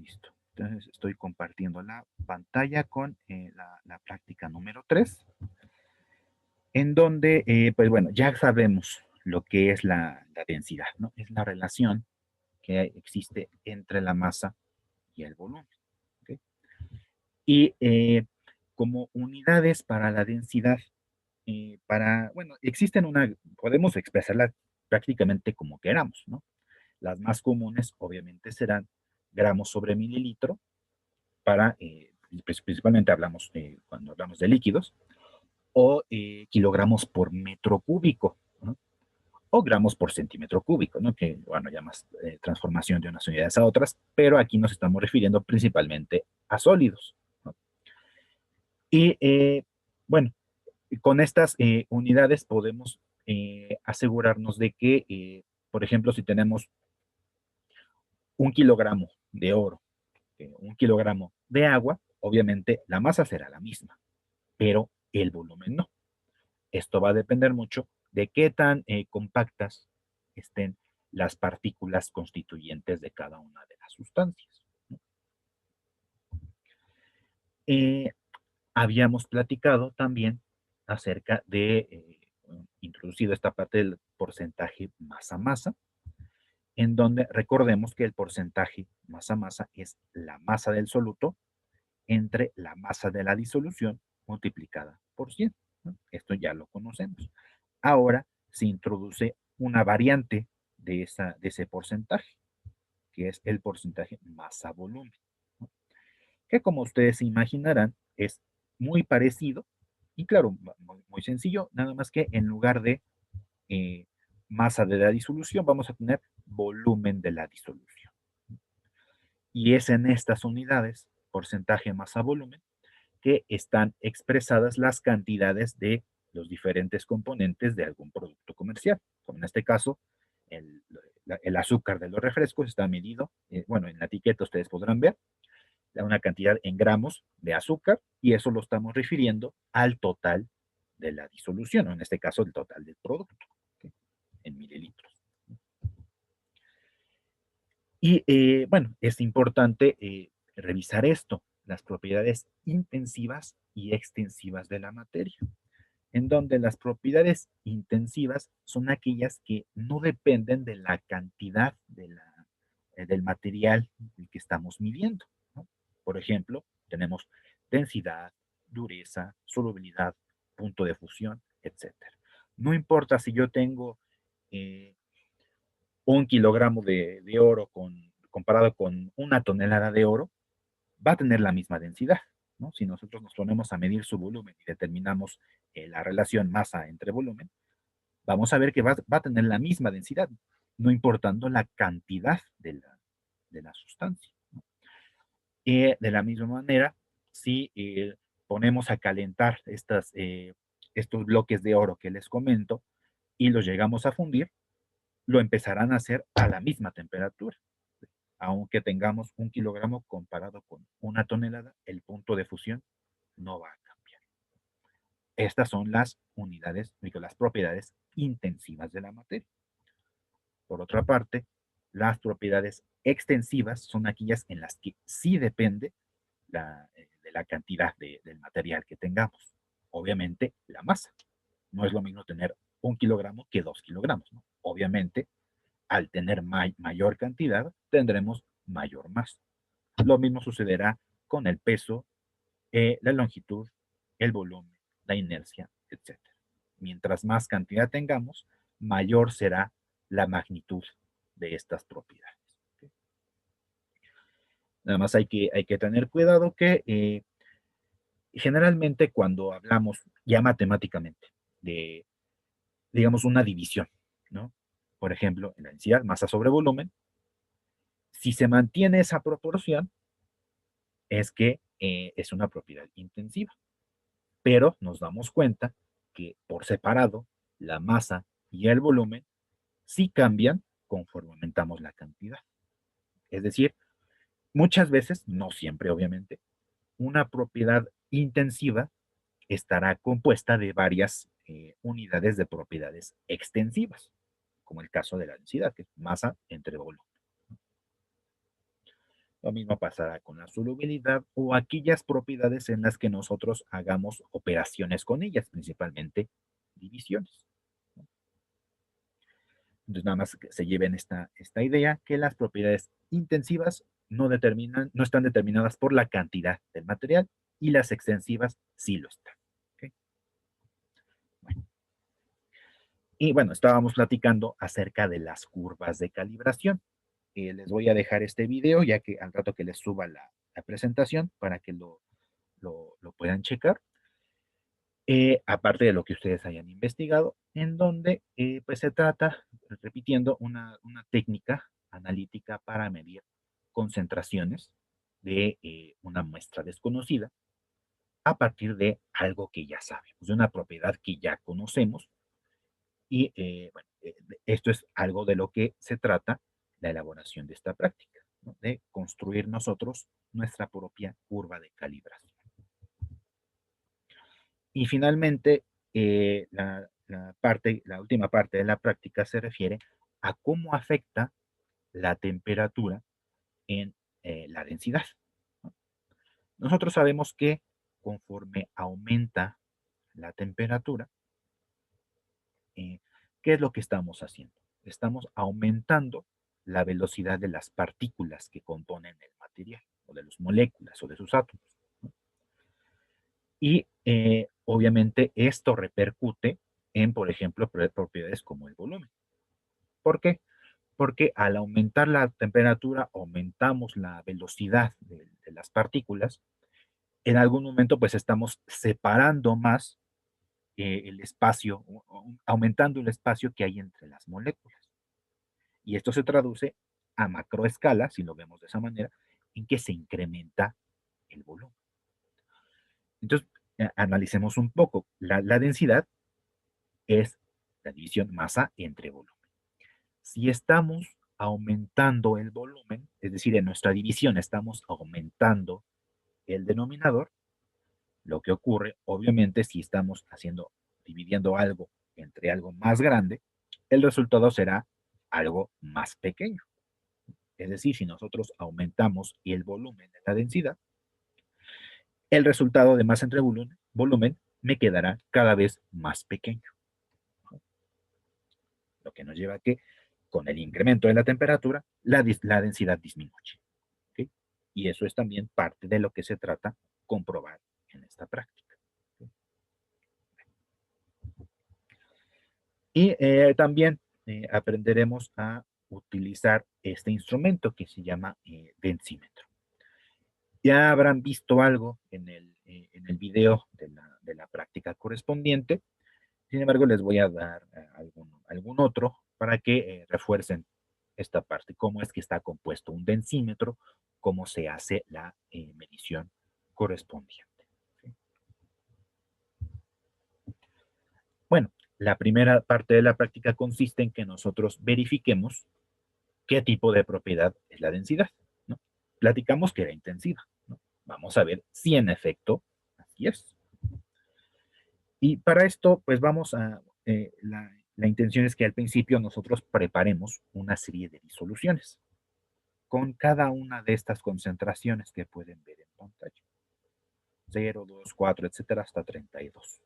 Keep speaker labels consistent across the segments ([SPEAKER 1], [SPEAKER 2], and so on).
[SPEAKER 1] Listo. Entonces estoy compartiendo la pantalla con la práctica número 3, en donde, pues bueno, ya sabemos lo que es la densidad, ¿no? Es la relación que existe entre la masa y el volumen. ¿Ok? Y como unidades para la densidad, bueno, podemos expresarla prácticamente como queramos, ¿no? Las más comunes obviamente serán gramos sobre mililitro para, pues, principalmente hablamos cuando hablamos de líquidos, o kilogramos por metro cúbico, ¿no? O gramos por centímetro cúbico, ¿no? Que, bueno, ya más transformación de unas unidades a otras, pero aquí nos estamos refiriendo principalmente a sólidos, ¿no? Y, bueno, con estas unidades podemos asegurarnos de que, por ejemplo, si tenemos 1 kilogramo de oro, 1 kilogramo de agua, obviamente la masa será la misma, pero el volumen no. Esto va a depender mucho de qué tan compactas estén las partículas constituyentes de cada una de las sustancias, ¿no? Eh, Habíamos platicado también acerca de, introducido esta parte del porcentaje masa-masa, en donde recordemos que el porcentaje masa-masa es la masa del soluto entre la masa de la disolución multiplicada por 100, ¿no? Esto ya lo conocemos. Ahora se introduce una variante de ese porcentaje, que es el porcentaje masa-volumen, ¿no? Que como ustedes se imaginarán es muy parecido y claro, muy sencillo, nada más que en lugar de eh, masa de la disolución vamos a tener volumen de la disolución. Y es en estas unidades, porcentaje masa-volumen, que están expresadas las cantidades de los diferentes componentes de algún producto comercial. Como en este caso, el, el azúcar de los refrescos está medido, bueno, en la etiqueta ustedes podrán ver una cantidad en gramos de azúcar y eso lo estamos refiriendo al total de la disolución, o en este caso el total del producto, ¿okay? En mililitros. Y bueno, es importante revisar esto, las propiedades intensivas y extensivas de la materia, en donde las propiedades intensivas son aquellas que no dependen de la cantidad del material que estamos midiendo, ¿no? Por ejemplo, tenemos densidad, dureza, solubilidad, punto de fusión, etcétera. No importa si yo tengo 1 kilogramo de oro comparado con 1 tonelada de oro, va a tener la misma densidad, ¿no? Si nosotros nos ponemos a medir su volumen y determinamos la relación masa entre volumen, vamos a ver que va a tener la misma densidad, no importando la cantidad de la sustancia, ¿no? De la misma manera, si ponemos a calentar estos bloques de oro que les comento y los llegamos a fundir, lo empezarán a hacer a la misma temperatura. Aunque tengamos 1 kilogramo comparado con 1 tonelada, el punto de fusión no va a cambiar. Estas son las unidades, digo, las propiedades intensivas de la materia. Por otra parte, las propiedades extensivas son aquellas en las que sí depende de la cantidad del material que tengamos. Obviamente, la masa. No es lo mismo tener 1 kilogramo que 2 kilogramos, ¿no? Obviamente, al tener mayor cantidad, tendremos mayor masa. Lo mismo sucederá con el peso, la longitud, el volumen, la inercia, etcétera. Mientras más cantidad tengamos, mayor será la magnitud de estas propiedades. ¿Okay? Nada más hay que tener cuidado que generalmente cuando hablamos ya matemáticamente de, digamos, una división, ¿no? Por ejemplo, en la densidad, masa sobre volumen, si se mantiene esa proporción, es que es una propiedad intensiva. Pero nos damos cuenta que por separado, la masa y el volumen sí cambian conforme aumentamos la cantidad. Es decir, muchas veces, no siempre obviamente, una propiedad intensiva estará compuesta de varias unidades de propiedades extensivas, como el caso de la densidad, que es masa entre volumen. Lo mismo pasará con la solubilidad o aquellas propiedades en las que nosotros hagamos operaciones con ellas, principalmente divisiones. Entonces, nada más que se lleven esta idea que las propiedades intensivas no están determinadas por la cantidad del material y las extensivas sí lo están. ¿Okay? Bueno. Y bueno, estábamos platicando acerca de las curvas de calibración. Les voy a dejar este video ya que al rato que les suba la presentación para que lo puedan checar. Aparte de lo que ustedes hayan investigado, en donde pues se trata, repitiendo, una técnica analítica para medir concentraciones de una muestra desconocida a partir de algo que ya sabemos, de una propiedad que ya conocemos. Y bueno, esto es algo de lo que se trata la elaboración de esta práctica, ¿no? De construir nosotros nuestra propia curva de calibración. Y finalmente, la última parte de la práctica se refiere a cómo afecta la temperatura en la densidad, ¿no? Nosotros sabemos que conforme aumenta la temperatura, eh, ¿qué es lo que estamos haciendo? Estamos aumentando la velocidad de las partículas que componen el material, o de las moléculas, o de sus átomos, ¿no? Y obviamente esto repercute en, por ejemplo, propiedades como el volumen. ¿Por qué? Porque al aumentar la temperatura, aumentamos la velocidad de las partículas. En algún momento, pues estamos separando más el espacio, aumentando el espacio que hay entre las moléculas. Y esto se traduce a macroescala, si lo vemos de esa manera, en que se incrementa el volumen. Entonces, analicemos un poco. La densidad es la división masa entre volumen. Si estamos aumentando el volumen, es decir, en nuestra división estamos aumentando el denominador, lo que ocurre, obviamente, si estamos dividiendo algo entre algo más grande, el resultado será algo más pequeño. Es decir, si nosotros aumentamos el volumen de la densidad, el resultado de masa entre volumen me quedará cada vez más pequeño. Lo que nos lleva a que con el incremento de la temperatura, la densidad disminuye. ¿Okay? Y eso es también parte de lo que se trata comprobar en esta práctica. ¿Okay? Y también aprenderemos a utilizar este instrumento que se llama densímetro. Ya habrán visto algo en el video de la práctica correspondiente. Sin embargo, les voy a dar algún otro para que refuercen esta parte, cómo es que está compuesto un densímetro, cómo se hace la medición correspondiente. ¿Sí? Bueno, la primera parte de la práctica consiste en que nosotros verifiquemos qué tipo de propiedad es la densidad, ¿no? Platicamos que era intensiva, ¿no? Vamos a ver si en efecto así es. Y para esto, pues la intención es que al principio nosotros preparemos una serie de disoluciones con cada una de estas concentraciones que pueden ver en pantalla. 0, 2, 4, etcétera, hasta 32.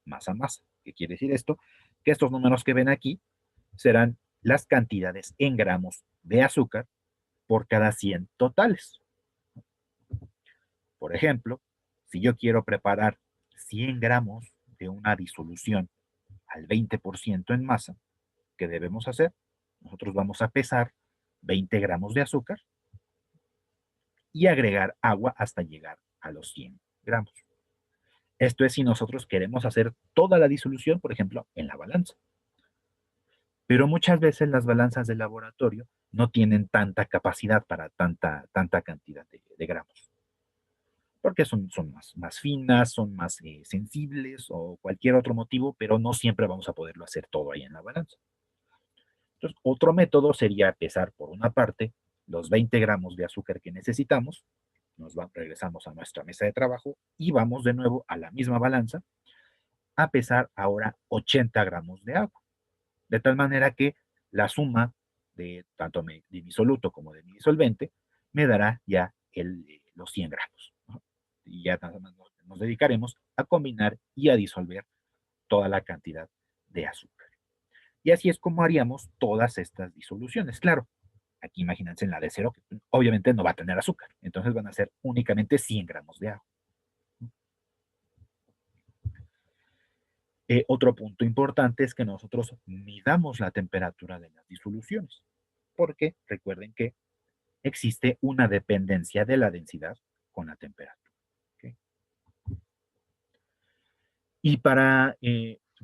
[SPEAKER 1] Masa a masa. ¿Qué quiere decir esto? Que estos números que ven aquí serán las cantidades en gramos de azúcar por cada 100 totales. Por ejemplo, si yo quiero preparar 100 gramos de una disolución al 20% en masa, ¿qué debemos hacer? Nosotros vamos a pesar 20 gramos de azúcar y agregar agua hasta llegar a los 100 gramos. Esto es si nosotros queremos hacer toda la disolución, por ejemplo, en la balanza. Pero muchas veces las balanzas de laboratorio no tienen tanta capacidad para tanta cantidad de gramos. Porque son más finas, son más sensibles o cualquier otro motivo, pero no siempre vamos a poderlo hacer todo ahí en la balanza. Entonces, otro método sería pesar por una parte los 20 gramos de azúcar que necesitamos, regresamos a nuestra mesa de trabajo y vamos de nuevo a la misma balanza a pesar ahora 80 gramos de agua. De tal manera que la suma de tanto de mi soluto como de mi disolvente me dará ya los 100 gramos, ¿no? Y ya nada más nos dedicaremos a combinar y a disolver toda la cantidad de azúcar. Y así es como haríamos todas estas disoluciones. Claro, aquí imagínense en la de cero, que obviamente no va a tener azúcar, entonces van a ser únicamente 100 gramos de agua. Otro punto importante es que nosotros midamos la temperatura de las disoluciones, porque recuerden que existe una dependencia de la densidad con la temperatura. ¿Okay? Y para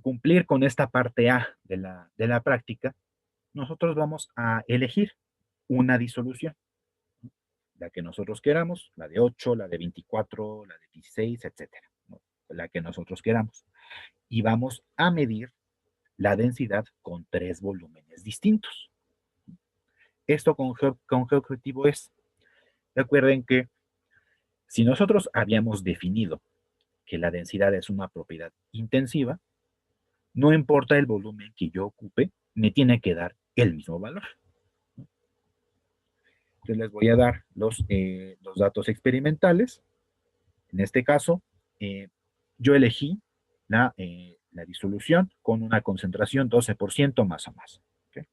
[SPEAKER 1] cumplir con esta parte A de la práctica, nosotros vamos a elegir una disolución, la que nosotros queramos, la de 8, la de 24, la de 16, etcétera, ¿no? La que nosotros queramos. Y vamos a medir la densidad con 3 volúmenes distintos. ¿Esto con qué objetivo es? Recuerden que si nosotros habíamos definido que la densidad es una propiedad intensiva, no importa el volumen que yo ocupe, me tiene que dar el mismo valor. Entonces les voy a dar los datos experimentales. En este caso, yo elegí la disolución con una concentración 12% más o más. ¿Okay?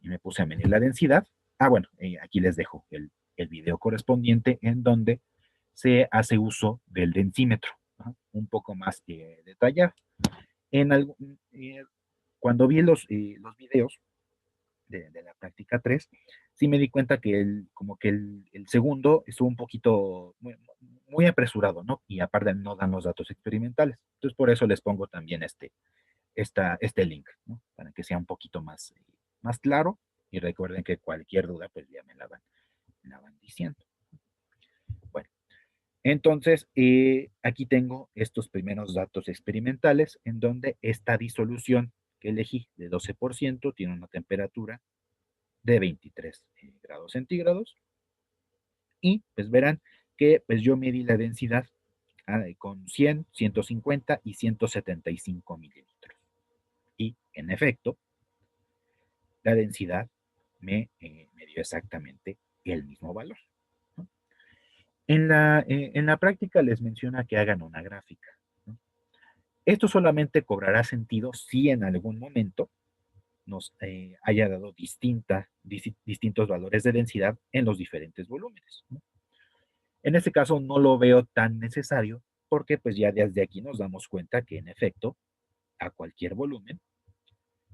[SPEAKER 1] Y me puse a medir la densidad. Bueno, aquí les dejo el video correspondiente en donde se hace uso del densímetro, ¿no? Un poco más detallado. En cuando vi los videos de la práctica 3, sí me di cuenta que como que el segundo estuvo un poquito muy apresurado, ¿no? Y aparte no dan los datos experimentales. Entonces por eso les pongo también este link, ¿no? Para que sea un poquito más claro y recuerden que cualquier duda pues ya me la van diciendo. Bueno, entonces aquí tengo estos primeros datos experimentales en donde esta disolución que elegí de 12% tiene una temperatura de 23 grados centígrados y pues verán que pues yo medí la densidad con 100, 150 y 175 mililitros. Y en efecto, la densidad me dio exactamente el mismo valor, ¿no? En la práctica les menciona que hagan una gráfica, ¿no? Esto solamente cobrará sentido si en algún momento nos haya dado distintos valores de densidad en los diferentes volúmenes, ¿no? En este caso no lo veo tan necesario porque pues ya desde aquí nos damos cuenta que en efecto a cualquier volumen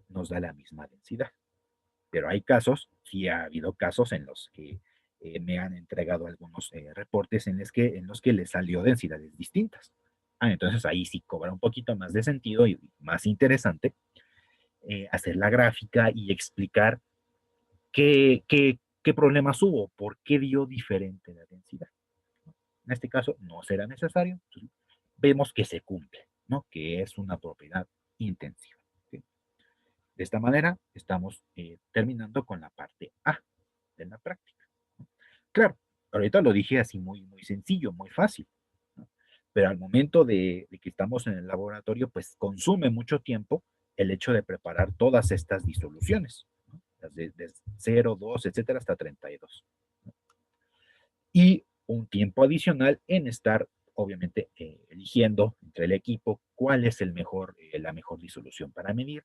[SPEAKER 1] nos da la misma densidad. Pero hay casos, sí ha habido casos en los que me han entregado algunos reportes en los que les salió densidades distintas. Entonces ahí sí cobra un poquito más de sentido y más interesante hacer la gráfica y explicar qué problemas hubo, por qué dio diferente la densidad. En este caso no será necesario, vemos que se cumple, ¿no? Que es una propiedad intensiva. ¿Sí? De esta manera estamos terminando con la parte A de la práctica. Claro, ahorita lo dije así muy sencillo, muy fácil, ¿no? Pero al momento de que estamos en el laboratorio, pues consume mucho tiempo el hecho de preparar todas estas disoluciones, ¿no? Las de 0, 2, etcétera, hasta 32. ¿No? Y un tiempo adicional en estar, obviamente, eligiendo entre el equipo cuál es la mejor disolución para medir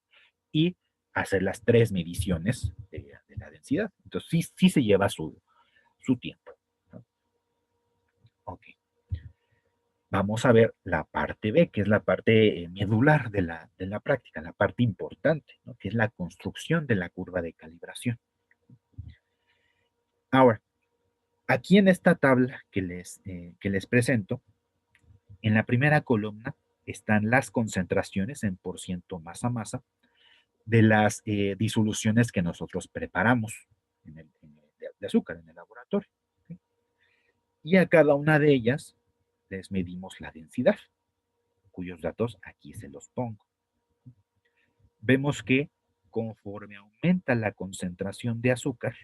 [SPEAKER 1] y hacer las 3 mediciones de la densidad. Entonces, sí se lleva su tiempo, ¿no? Ok. Vamos a ver la parte B, que es la parte medular de la práctica, la parte importante, ¿no? Que es la construcción de la curva de calibración. Ahora, aquí en esta tabla que les presento, en la primera columna están las concentraciones en por ciento masa masa de las disoluciones que nosotros preparamos de azúcar en el laboratorio. ¿Sí? Y a cada una de ellas les medimos la densidad, cuyos datos aquí se los pongo. Vemos que conforme aumenta la concentración de azúcar,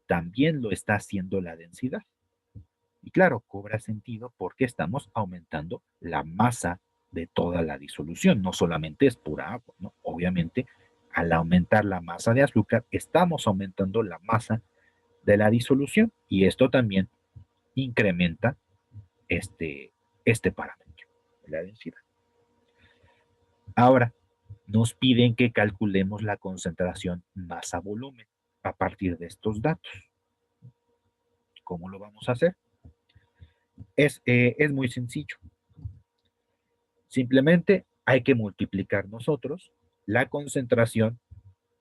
[SPEAKER 1] también lo está haciendo la densidad. Y claro, cobra sentido porque estamos aumentando la masa de toda la disolución, no solamente es pura agua, ¿no? Obviamente, al aumentar la masa de azúcar, estamos aumentando la masa de la disolución, y esto también incrementa este parámetro de la densidad. Ahora, nos piden que calculemos la concentración masa-volumen a partir de estos datos. ¿Cómo lo vamos a hacer? Es muy sencillo. Simplemente hay que multiplicar nosotros la concentración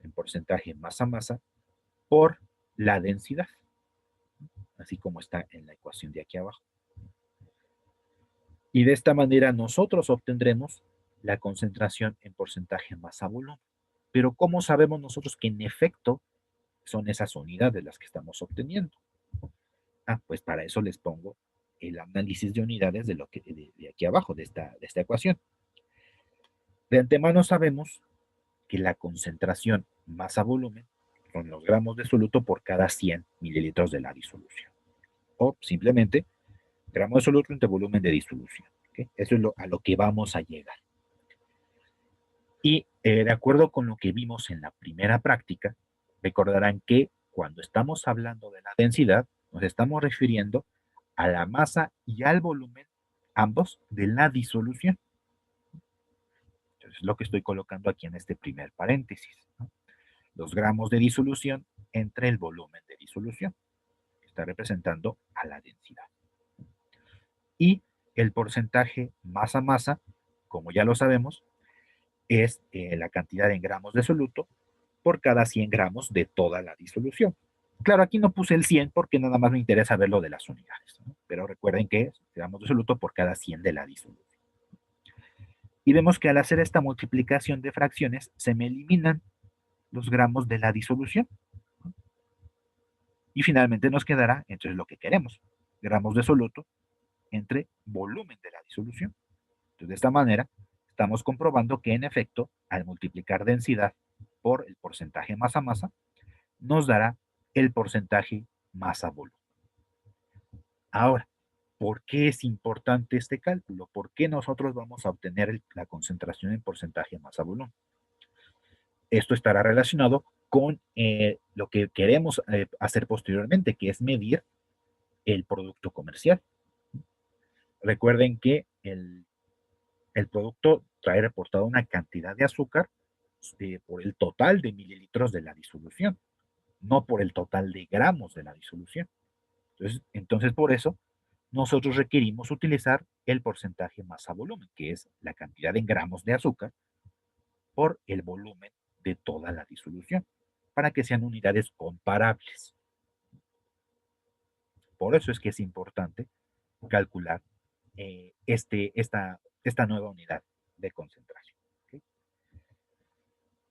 [SPEAKER 1] en porcentaje masa-masa por la densidad, así como está en la ecuación de aquí abajo. Y de esta manera nosotros obtendremos la concentración en porcentaje masa-volumen. Pero ¿cómo sabemos nosotros que en efecto son esas unidades las que estamos obteniendo? Pues para eso les pongo el análisis de unidades de aquí abajo, de esta ecuación. De antemano sabemos que la concentración masa-volumen son los gramos de soluto por cada 100 mililitros de la disolución. O simplemente gramos de soluto entre volumen de disolución. ¿Okay? Eso es a lo que vamos a llegar. Y de acuerdo con lo que vimos en la primera práctica, recordarán que cuando estamos hablando de la densidad, nos estamos refiriendo a la masa y al volumen, ambos, de la disolución. Entonces, es lo que estoy colocando aquí en este primer paréntesis, ¿no? Los gramos de disolución entre el volumen de disolución, que está representando a la densidad. Y el porcentaje masa-masa, como ya lo sabemos, es la cantidad en gramos de soluto por cada 100 gramos de toda la disolución. Claro, aquí no puse el 100 porque nada más me interesa ver lo de las unidades, ¿no? Pero recuerden que es gramos de soluto por cada 100 de la disolución. Y vemos que al hacer esta multiplicación de fracciones se me eliminan los gramos de la disolución. Y finalmente nos quedará entonces lo que queremos, gramos de soluto entre volumen de la disolución. Entonces, de esta manera, estamos comprobando que en efecto, al multiplicar densidad por el porcentaje masa-masa, nos dará el porcentaje masa-volumen. Ahora, ¿por qué es importante este cálculo? ¿Por qué nosotros vamos a obtener la concentración en porcentaje masa-volumen? Esto estará relacionado con lo que queremos hacer posteriormente, que es medir el producto comercial. Recuerden que el producto trae reportado una cantidad de azúcar por el total de mililitros de la disolución, no por el total de gramos de la disolución. Entonces por eso, nosotros requerimos utilizar el porcentaje masa-volumen, que es la cantidad en gramos de azúcar por el volumen de toda la disolución, para que sean unidades comparables. Por eso es que es importante calcular esta nueva unidad de concentración. ¿Okay?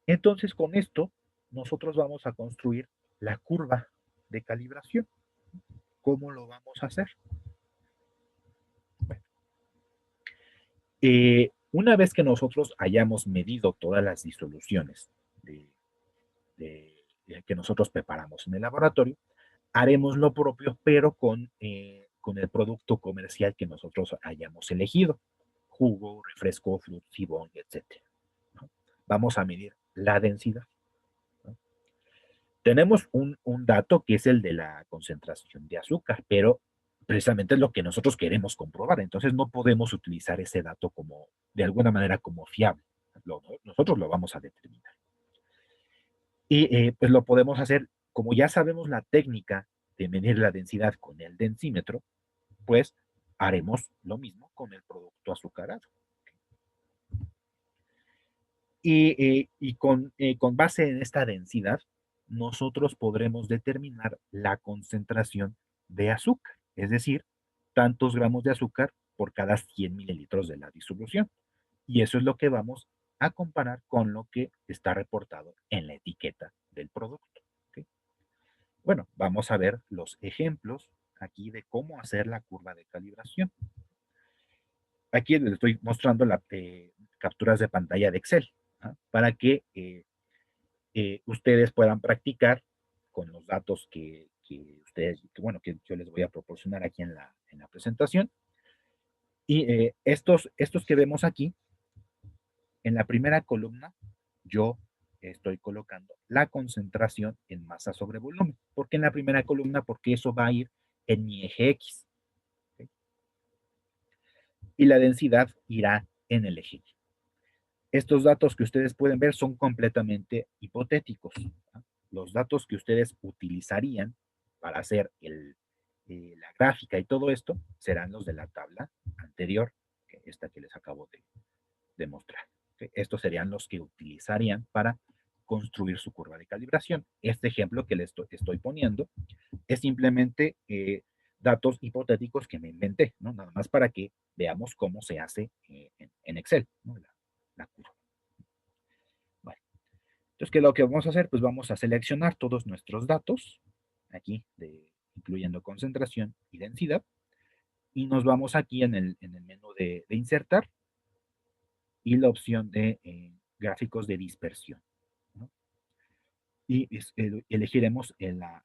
[SPEAKER 1] Entonces, con esto, nosotros vamos a construir la curva de calibración. ¿Cómo lo vamos a hacer? Bueno, una vez que nosotros hayamos medido todas las disoluciones que nosotros preparamos en el laboratorio, haremos lo propio, pero con el producto comercial que nosotros hayamos elegido. Jugo, refresco, frutibón, etc. ¿No? Vamos a medir la densidad. ¿No? Tenemos un dato que es el de la concentración de azúcar, pero precisamente es lo que nosotros queremos comprobar. Entonces no podemos utilizar ese dato de alguna manera como fiable. Nosotros lo vamos a determinar. Y pues lo podemos hacer, como ya sabemos la técnica de medir la densidad con el densímetro, pues haremos lo mismo con el producto azucarado. Y con base en esta densidad, nosotros podremos determinar la concentración de azúcar, es decir, tantos gramos de azúcar por cada 100 mililitros de la disolución. Y eso es lo que vamos a comparar con lo que está reportado en la etiqueta del producto. ¿Okay? Bueno, vamos a ver los ejemplos aquí de cómo hacer la curva de calibración. Aquí les estoy mostrando las capturas de pantalla de Excel, ¿no? Para que ustedes puedan practicar con los datos que yo les voy a proporcionar aquí en la presentación. Y estos que vemos aquí, en la primera columna, yo estoy colocando la concentración en masa sobre volumen. ¿Por qué en la primera columna? Porque eso va a ir en mi eje X. ¿Okay? Y la densidad irá en el eje Y. Estos datos que ustedes pueden ver son completamente hipotéticos. ¿No? Los datos que ustedes utilizarían para hacer la gráfica y todo esto serán los de la tabla anterior, esta que les acabo de mostrar. ¿Okay? Estos serían los que utilizarían para construir su curva de calibración. Este ejemplo que les estoy poniendo es simplemente datos hipotéticos que me inventé, ¿no? Nada más para que veamos cómo se hace en Excel, ¿no? La curva. Bueno, entonces, ¿qué es lo que vamos a hacer? Pues vamos a seleccionar todos nuestros datos, aquí, incluyendo concentración y densidad, y nos vamos aquí en el menú de insertar y la opción de gráficos de dispersión, ¿no? Y elegiremos la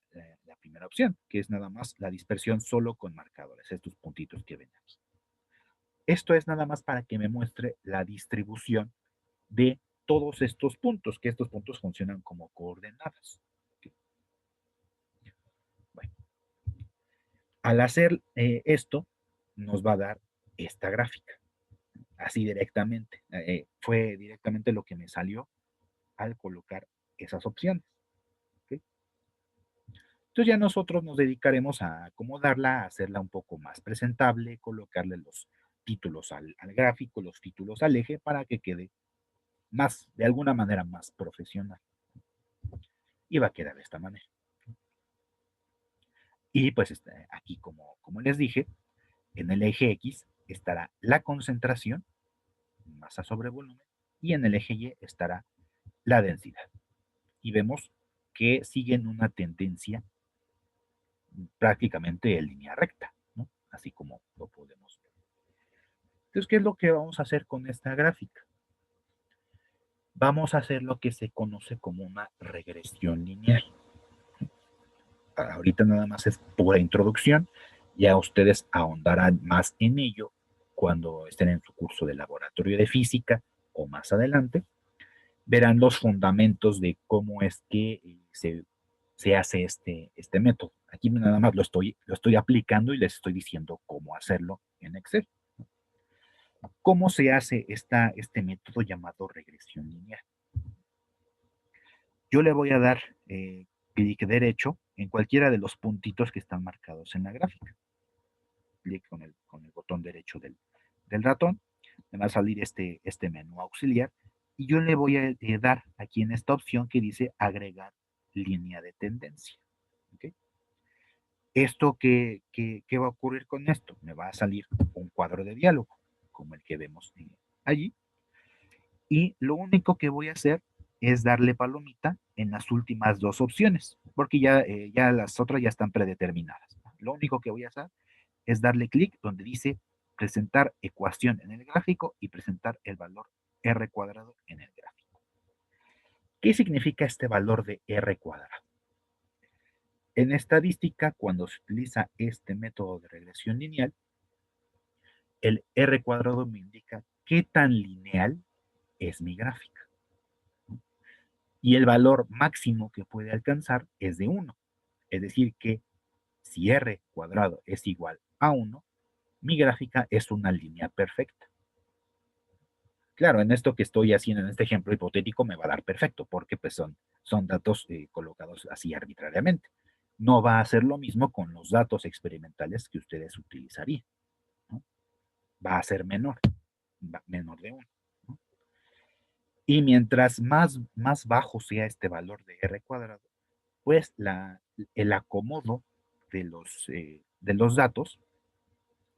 [SPEAKER 1] primera opción, que es nada más la dispersión solo con marcadores, estos puntitos que ven aquí. Esto es nada más para que me muestre la distribución de todos estos puntos, que estos puntos funcionan como coordenadas. Bueno, al hacer esto, nos va a dar esta gráfica, así directamente. Fue directamente lo que me salió al colocar esas opciones. ¿Okay? Entonces ya nosotros nos dedicaremos a acomodarla, a hacerla un poco más presentable, colocarle los títulos al gráfico, los títulos al eje, para que quede más, de alguna manera más profesional. Y va a quedar de esta manera. Y pues aquí, como les dije, en el eje X estará la concentración, masa sobre volumen, y en el eje Y estará la densidad. Y vemos que siguen una tendencia prácticamente en línea recta, ¿no? Así como lo podemos ver. Entonces, ¿qué es lo que vamos a hacer con esta gráfica? Vamos a hacer lo que se conoce como una regresión lineal. Ahorita nada más es pura introducción, ya ustedes ahondarán más en ello cuando estén en su curso de laboratorio de física o más adelante, verán los fundamentos de cómo es que se hace este método. Aquí nada más lo estoy aplicando y les estoy diciendo cómo hacerlo en Excel. ¿Cómo se hace este método llamado regresión lineal? Yo le voy a dar clic derecho en cualquiera de los puntitos que están marcados en la gráfica. Clic con el botón derecho del ratón. Me va a salir este menú auxiliar y yo le voy a dar aquí en esta opción que dice agregar línea de tendencia. ¿Okay? ¿Esto qué va a ocurrir con esto? Me va a salir un cuadro de diálogo, como el que vemos allí. Y lo único que voy a hacer es darle palomita en las últimas dos opciones, porque ya las otras ya están predeterminadas. Lo único que voy a hacer es darle clic donde dice presentar ecuación en el gráfico y presentar el valor R cuadrado en el gráfico. ¿Qué significa este valor de R cuadrado? En estadística, cuando se utiliza este método de regresión lineal, el R cuadrado me indica qué tan lineal es mi gráfica. Y el valor máximo que puede alcanzar es de 1. Es decir, que si R cuadrado es igual a 1, mi gráfica es una línea perfecta. Claro, en esto que estoy haciendo, en este ejemplo hipotético, me va a dar perfecto, porque pues son datos colocados así arbitrariamente. No va a ser lo mismo con los datos experimentales que ustedes utilizarían, ¿no? Va a ser menor de 1. ¿No? Y mientras más bajo sea este valor de R cuadrado, pues el acomodo de los datos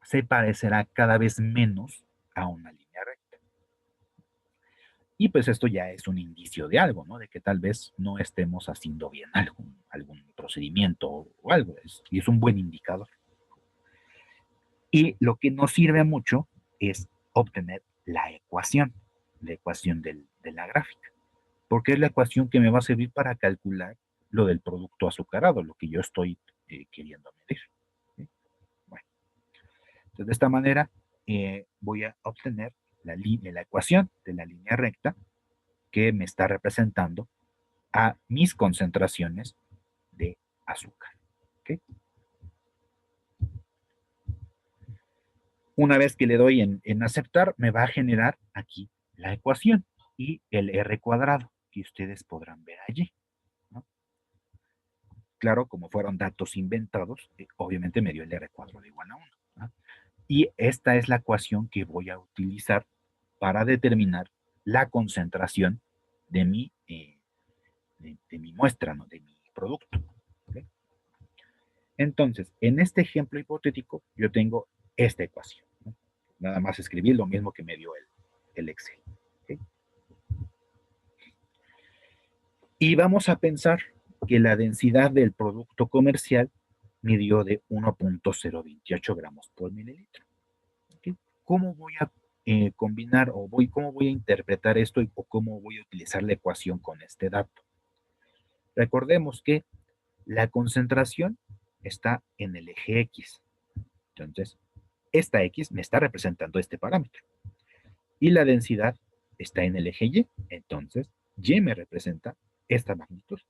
[SPEAKER 1] se parecerá cada vez menos a una línea recta. Y pues esto ya es un indicio de algo, ¿no? De que tal vez no estemos haciendo bien algún procedimiento o algo. Y es un buen indicador. Y lo que nos sirve mucho es obtener la ecuación de la gráfica, porque es la ecuación que me va a servir para calcular lo del producto azucarado, lo que yo estoy queriendo medir. ¿Sí? Bueno, entonces de esta manera voy a obtener la ecuación de la línea recta que me está representando a mis concentraciones de azúcar. ¿Okay? Una vez que le doy en aceptar, me va a generar aquí la ecuación y el R cuadrado que ustedes podrán ver allí, ¿no? Claro, como fueron datos inventados, obviamente me dio el R cuadrado igual a 1, ¿no? Y esta es la ecuación que voy a utilizar para determinar la concentración de mi muestra, ¿no? De mi producto. ¿Okay? Entonces, en este ejemplo hipotético, yo tengo esta ecuación, ¿no? Nada más escribí lo mismo que me dio el Excel. ¿Okay? Y vamos a pensar que la densidad del producto comercial midió de 1.028 gramos por mililitro. ¿Okay? ¿Cómo voy a combinar o cómo voy a interpretar esto o cómo voy a utilizar la ecuación con este dato? Recordemos que la concentración está en el eje X. Entonces, esta X me está representando este parámetro. Y la densidad está en el eje Y. Entonces, Y me representa esta magnitud.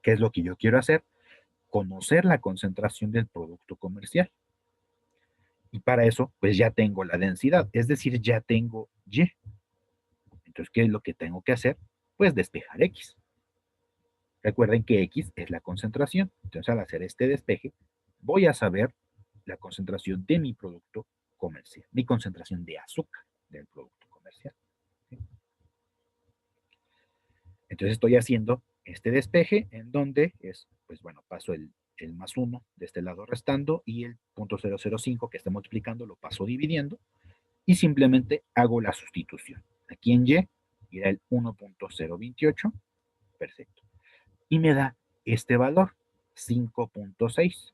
[SPEAKER 1] ¿Qué es lo que yo quiero hacer? Conocer la concentración del producto comercial. Y para eso, pues ya tengo la densidad, es decir, ya tengo Y. Entonces, ¿qué es lo que tengo que hacer? Pues despejar X. Recuerden que X es la concentración. Entonces, al hacer este despeje, voy a saber la concentración de mi producto comercial, mi concentración de azúcar del producto comercial. ¿Sí? Entonces, estoy haciendo este despeje en donde es, pues bueno, paso el más 1 de este lado restando y el 0.005 que está multiplicando lo paso dividiendo y simplemente hago la sustitución. Aquí en Y irá el 1.028, perfecto. Y me da este valor, 5.6.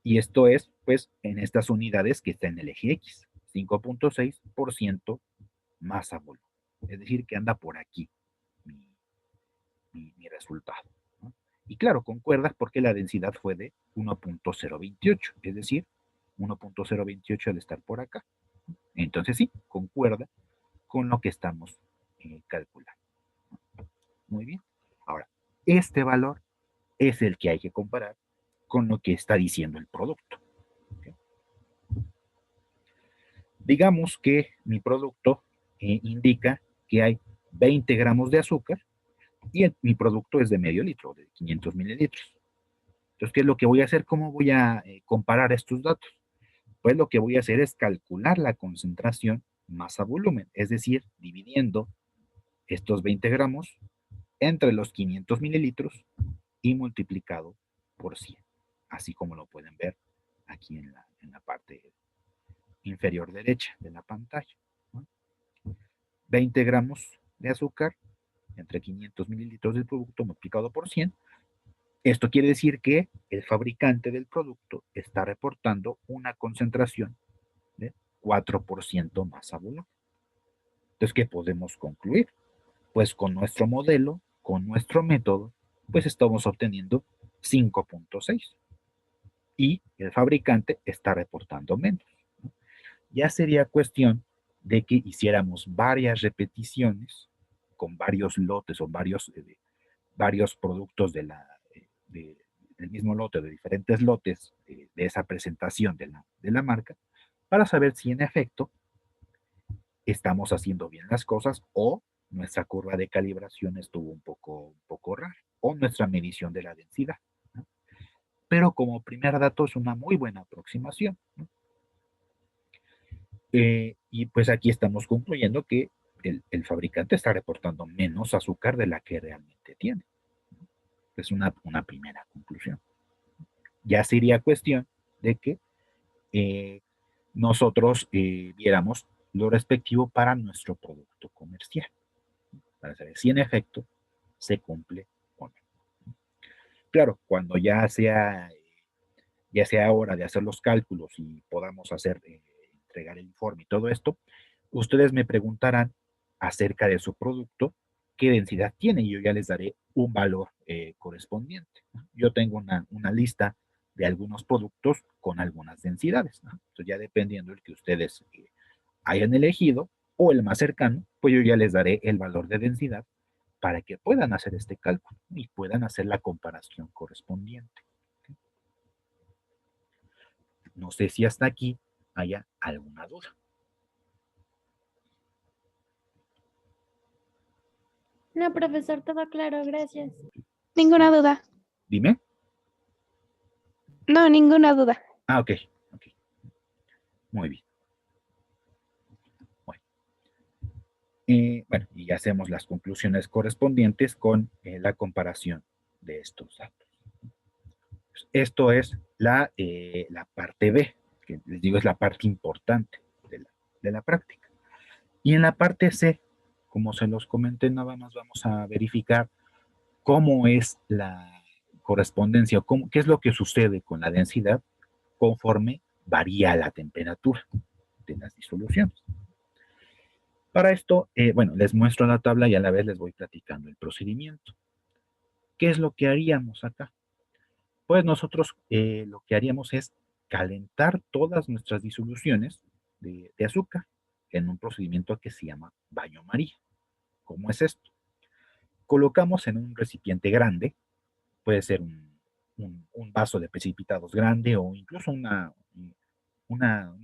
[SPEAKER 1] Y esto es, pues, en estas unidades que está en el eje X, 5.6% masa volumen. Es decir, que anda por aquí mi resultado, ¿no? Y claro, concuerda porque la densidad fue de 1.028, es decir, 1.028 al estar por acá. Entonces sí, concuerda con lo que estamos calculando. Muy bien. Ahora, este valor es el que hay que comparar con lo que está diciendo el producto. ¿Okay? Digamos que mi producto indica que hay 20 gramos de azúcar y mi producto es de medio litro, de 500 mililitros. Entonces, ¿qué es lo que voy a hacer? ¿Cómo voy a comparar estos datos? Pues lo que voy a hacer es calcular la concentración masa volumen, es decir, dividiendo estos 20 gramos entre los 500 mililitros y multiplicado por 100, así como lo pueden ver aquí en la parte inferior derecha de la pantalla, ¿no? 20 gramos de azúcar entre 500 mililitros del producto multiplicado por 100. Esto quiere decir que el fabricante del producto está reportando una concentración de 4% masa volumen. Entonces, ¿qué podemos concluir? Pues con nuestro modelo, con nuestro método, pues estamos obteniendo 5.6 y el fabricante está reportando menos, ¿no? Ya sería cuestión de que hiciéramos varias repeticiones con varios lotes o varios productos del mismo lote, de diferentes lotes de esa presentación de la marca, para saber si en efecto estamos haciendo bien las cosas o nuestra curva de calibración estuvo un poco rara o nuestra medición de la densidad, ¿no? Pero como primer dato es una muy buena aproximación, ¿no? Y pues aquí estamos concluyendo que el fabricante está reportando menos azúcar de la que realmente tiene. Es una primera conclusión. Ya sería cuestión de que nosotros viéramos lo respectivo para nuestro producto comercial, para saber si en efecto se cumple o no. Claro, cuando ya sea hora de hacer los cálculos y podamos entregar el informe y todo esto, ustedes me preguntarán acerca de su producto, qué densidad tiene y yo ya les daré un valor correspondiente. Yo tengo una lista de algunos productos con algunas densidades, ¿no? Entonces ya dependiendo del que ustedes hayan elegido o el más cercano, pues yo ya les daré el valor de densidad para que puedan hacer este cálculo y puedan hacer la comparación correspondiente. No sé si hasta aquí haya alguna duda.
[SPEAKER 2] No, profesor, todo claro, gracias.
[SPEAKER 3] Ninguna duda.
[SPEAKER 1] Dime.
[SPEAKER 3] No, ninguna duda.
[SPEAKER 1] Ah, ok. Muy bien. Bueno, y hacemos las conclusiones correspondientes con la comparación de estos datos. Esto es la parte B, que les digo es la parte importante de la práctica. Y en la parte C, como se los comenté, nada más vamos a verificar cómo es la correspondencia, qué es lo que sucede con la densidad conforme varía la temperatura de las disoluciones. Para esto, bueno, les muestro la tabla y a la vez les voy platicando el procedimiento. ¿Qué es lo que haríamos acá? Pues nosotros lo que haríamos es calentar todas nuestras disoluciones de azúcar en un procedimiento que se llama baño María. ¿Cómo es esto? Colocamos en un recipiente grande, puede ser un vaso de precipitados grande o incluso una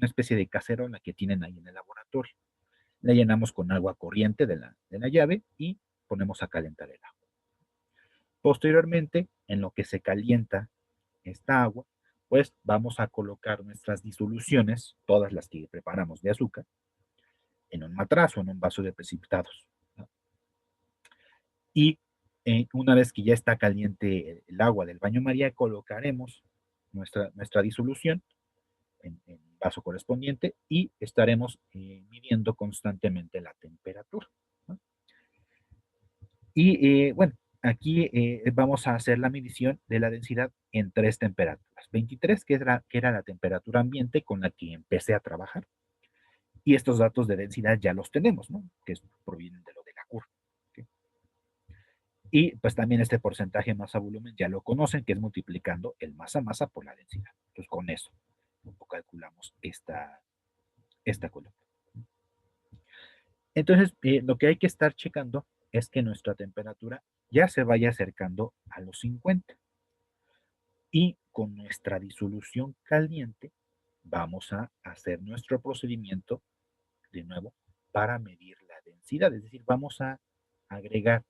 [SPEAKER 1] especie de cacerola que tienen ahí en el laboratorio. La llenamos con agua corriente de la llave y ponemos a calentar el agua. Posteriormente, en lo que se calienta esta agua, pues vamos a colocar nuestras disoluciones, todas las que preparamos de azúcar, en un matraz o en un vaso de precipitados, ¿no? Y una vez que ya está caliente el agua del baño María, colocaremos nuestra disolución en vaso correspondiente y estaremos midiendo constantemente la temperatura, ¿no? Y bueno, aquí vamos a hacer la medición de la densidad en 3 temperaturas. 23, que era la temperatura ambiente con la que empecé a trabajar. Y estos datos de densidad ya los tenemos, ¿no? Que provienen de lo de la curva. ¿Okay? Y pues también este porcentaje masa-volumen ya lo conocen, que es multiplicando el masa-masa por la densidad. Entonces con eso calculamos esta columna. Entonces, lo que hay que estar checando es que nuestra temperatura ya se vaya acercando a los 50. Y con nuestra disolución caliente vamos a hacer nuestro procedimiento de nuevo para medir la densidad. Es decir, vamos a agregar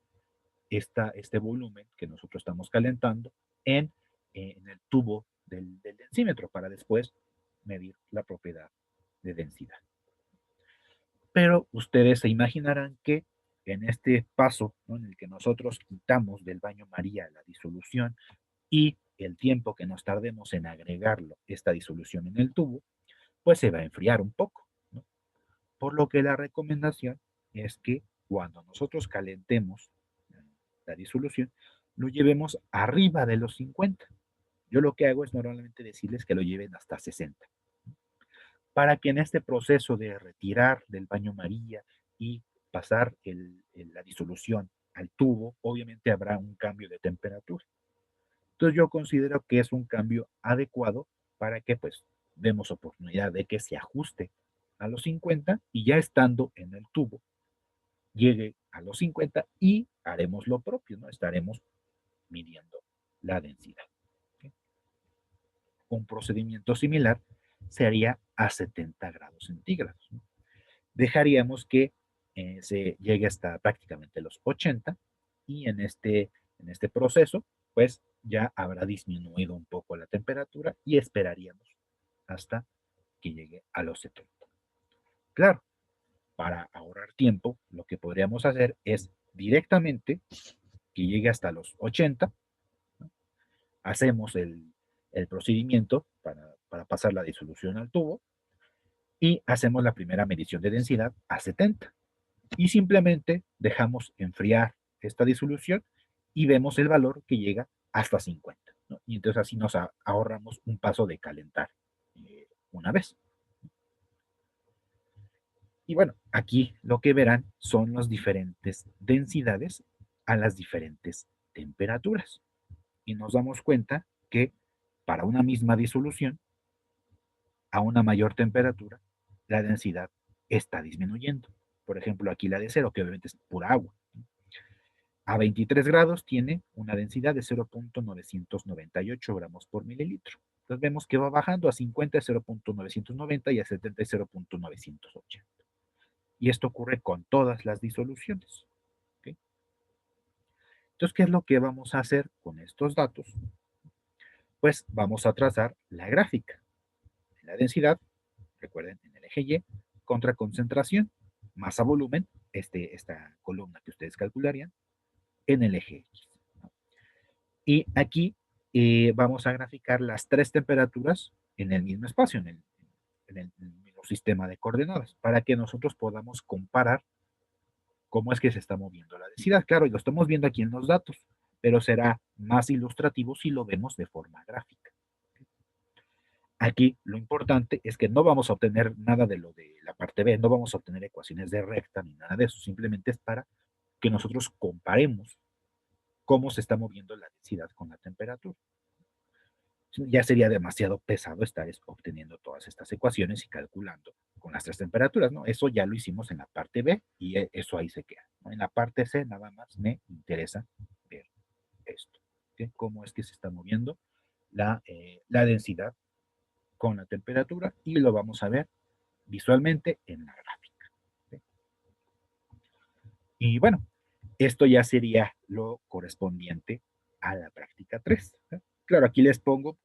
[SPEAKER 1] este volumen que nosotros estamos calentando en el tubo del densímetro para después medir la propiedad de densidad. Pero ustedes se imaginarán que en este paso, ¿no?, en el que nosotros quitamos del baño María la disolución y el tiempo que nos tardemos en agregarlo, esta disolución en el tubo, pues se va a enfriar un poco, ¿no? Por lo que la recomendación es que cuando nosotros calentemos la disolución, lo llevemos arriba de los 50. Yo lo que hago es normalmente decirles que lo lleven hasta 60, para que en este proceso de retirar del baño María y pasar la disolución al tubo, obviamente habrá un cambio de temperatura. Entonces yo considero que es un cambio adecuado para que pues demos oportunidad de que se ajuste a los 50 y ya estando en el tubo llegue a los 50 y haremos lo propio, ¿no? Estaremos midiendo la densidad. ¿Okay? Un procedimiento similar se haría a 70 grados centígrados, ¿no? Dejaríamos que se llegue hasta prácticamente los 80 y en este proceso pues ya habrá disminuido un poco la temperatura y esperaríamos hasta que llegue a los 70. Claro, para ahorrar tiempo, lo que podríamos hacer es directamente que llegue hasta los 80, ¿no? Hacemos el procedimiento para pasar la disolución al tubo y hacemos la primera medición de densidad a 70. Y simplemente dejamos enfriar esta disolución y vemos el valor que llega hasta 50, ¿no? Y entonces así nos ahorramos un paso de calentar una vez. Y bueno, aquí lo que verán son las diferentes densidades a las diferentes temperaturas. Y nos damos cuenta que para una misma disolución, a una mayor temperatura, la densidad está disminuyendo. Por ejemplo, aquí la de 0, que obviamente es pura agua. A 23 grados tiene una densidad de 0.998 gramos por mililitro. Entonces vemos que va bajando a 50 es 0.990 y a 70 es 0.980. Y esto ocurre con todas las disoluciones. ¿Okay? Entonces, ¿qué es lo que vamos a hacer con estos datos? Pues vamos a trazar la gráfica. La densidad, recuerden, en el eje Y, contra concentración, masa volumen, esta columna que ustedes calcularían, en el eje X. ¿No? Y aquí vamos a graficar las tres temperaturas en el mismo espacio, en el mismo sistema de coordenadas, para que nosotros podamos comparar cómo es que se está moviendo la densidad. Claro, y lo estamos viendo aquí en los datos, pero será más ilustrativo si lo vemos de forma gráfica. Aquí lo importante es que no vamos a obtener nada de lo de la parte B, no vamos a obtener ecuaciones de recta ni nada de eso, simplemente es para que nosotros comparemos cómo se está moviendo la densidad con la temperatura. Ya sería demasiado pesado estar obteniendo todas estas ecuaciones y calculando con las tres temperaturas, ¿no? Eso ya lo hicimos en la parte B y eso ahí se queda, ¿no? En la parte C nada más me interesa ver esto, ¿okay? Cómo es que se está moviendo la densidad con la temperatura y lo vamos a ver visualmente en la gráfica. ¿Okay? Y bueno, esto ya sería lo correspondiente a la práctica 3. ¿Okay? Claro, aquí les pongo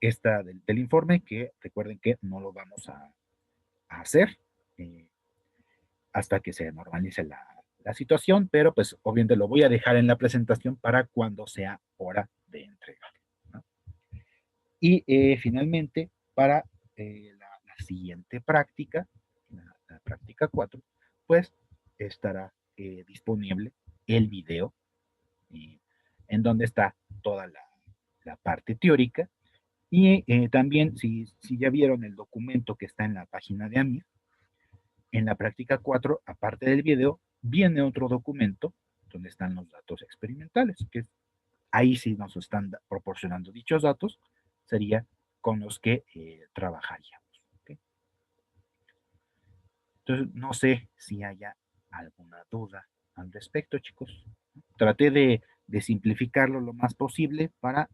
[SPEAKER 1] esta del informe, que recuerden que no lo vamos a hacer hasta que se normalice la situación, pero pues obviamente lo voy a dejar en la presentación para cuando sea hora de entregar, ¿no? Y finalmente, para la siguiente práctica, la práctica 4, pues estará disponible el video en donde está toda la parte teórica. Y también, si ya vieron el documento que está en la página de AMIR, en la práctica 4, aparte del video, viene otro documento donde están los datos experimentales, que ahí sí nos están proporcionando dichos datos, sería con los que trabajaríamos. ¿Okay? Entonces, no sé si haya alguna duda al respecto, chicos. Traté de simplificarlo lo más posible para